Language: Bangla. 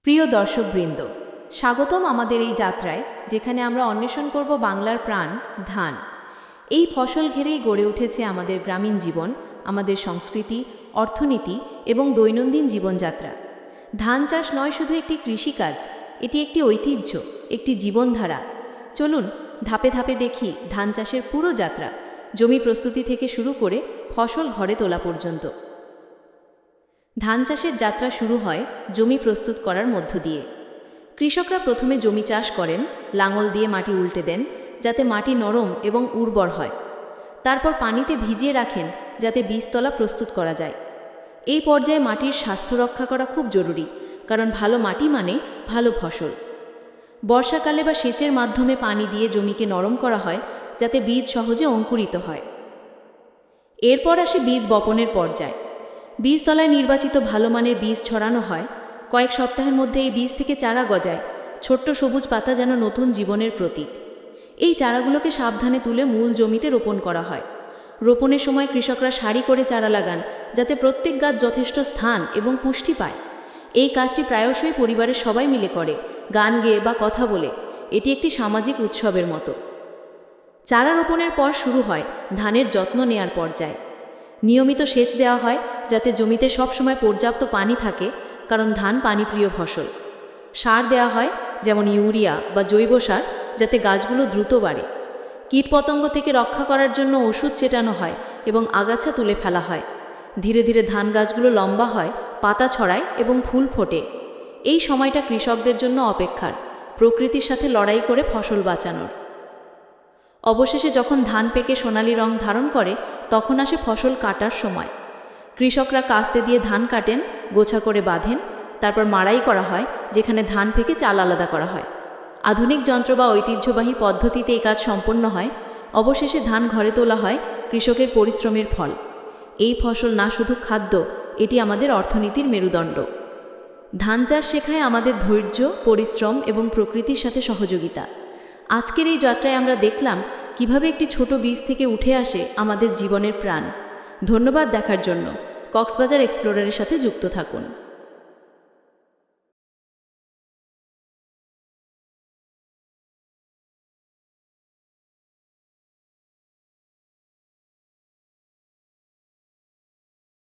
প্রিয় দর্শকবৃন্দ, স্বাগতম আমাদের এই যাত্রায়, যেখানে আমরা অন্বেষণ করব বাংলার প্রাণ ধান। এই ফসল ঘিরেই গড়ে উঠেছে আমাদের গ্রামীণ জীবন, আমাদের সংস্কৃতি, অর্থনীতি এবং দৈনন্দিন জীবনযাত্রা। ধান চাষ নয় শুধু একটি কৃষিকাজ, এটি একটি ঐতিহ্য, একটি জীবনধারা। চলুন ধাপে ধাপে দেখি ধান চাষের পুরো যাত্রা, জমি প্রস্তুতি থেকে শুরু করে ফসল ঘরে তোলা পর্যন্ত। ধান চাষের যাত্রা শুরু হয় জমি প্রস্তুত করার মধ্য দিয়ে। কৃষকরা প্রথমে জমি চাষ করেন, লাঙল দিয়ে মাটি উল্টে দেন যাতে মাটি নরম এবং উর্বর হয়। তারপর পানিতে ভিজিয়ে রাখেন যাতে বীজতলা প্রস্তুত করা যায়। এই পর্যায়ে মাটির স্বাস্থ্য রক্ষা করা খুব জরুরি, কারণ ভালো মাটি মানে ভালো ফসল। বর্ষাকালে বা সেচের মাধ্যমে পানি দিয়ে জমিকে নরম করা হয় যাতে বীজ সহজে অঙ্কুরিত হয়। এরপর আসে বীজ বপনের পর্যায়। বীজতলায় নির্বাচিত ভালো মানের বীজ ছড়ানো হয়। কয়েক সপ্তাহের মধ্যে এই বীজ থেকে চারা গজায়। ছোট্ট সবুজ পাতা যেন নতুন জীবনের প্রতীক। এই চারাগুলোকে সাবধানে তুলে মূল জমিতে রোপণ করা হয়। রোপণের সময় কৃষকরা সারি করে চারা লাগান যাতে প্রত্যেক গাছ যথেষ্ট স্থান এবং পুষ্টি পায়। এই কাজটি প্রায়শই পরিবারের সবাই মিলে করে, গান গেয়ে বা কথা বলে। এটি একটি সামাজিক উৎসবের মতো। চারা রোপণের পর শুরু হয় ধানের যত্ন নেয়ার পর্যায়। নিয়মিত সেচ দেওয়া হয় যাতে জমিতে সবসময় পর্যাপ্ত পানি থাকে, কারণ ধান পানিপ্রিয় ফসল। সার দেওয়া হয়, যেমন ইউরিয়া বা জৈব সার, যাতে গাছগুলো দ্রুত বাড়ে। কীটপতঙ্গ থেকে রক্ষা করার জন্য ওষুধ ছেটানো হয় এবং আগাছা তুলে ফেলা হয়। ধীরে ধীরে ধান গাছগুলো লম্বা হয়, পাতা ছড়ায় এবং ফুল ফোটে। এই সময়টা কৃষকদের জন্য অপেক্ষার, প্রকৃতির সাথে লড়াই করে ফসল বাঁচানোর। অবশেষে যখন ধান পেকে সোনালি রং ধারণ করে, তখন আসে ফসল কাটার সময়। কৃষকরা কাস্তে দিয়ে ধান কাটেন, গোছা করে বাঁধেন, তারপর মাড়াই করা হয়, যেখানে ধান থেকে চাল আলাদা করা হয়। আধুনিক যন্ত্র বা ঐতিহ্যবাহী পদ্ধতিতে এই কাজ সম্পন্ন হয়। অবশেষে ধান ঘরে তোলা হয়, কৃষকের পরিশ্রমের ফল। এই ফসল না শুধু খাদ্য, এটি আমাদের অর্থনীতির মেরুদণ্ড। ধান চাষ শেখায় আমাদের ধৈর্য, পরিশ্রম এবং প্রকৃতির সাথে সহযোগিতা। আজকের এই যাত্রায় আমরা দেখলাম কিভাবে একটি ছোট বীজ থেকে উঠে আসে আমাদের জীবনের প্রাণ। ধন্যবাদ দেখার জন্য। কক্সবাজার এক্সপ্লোরারের সাথে যুক্ত থাকুন।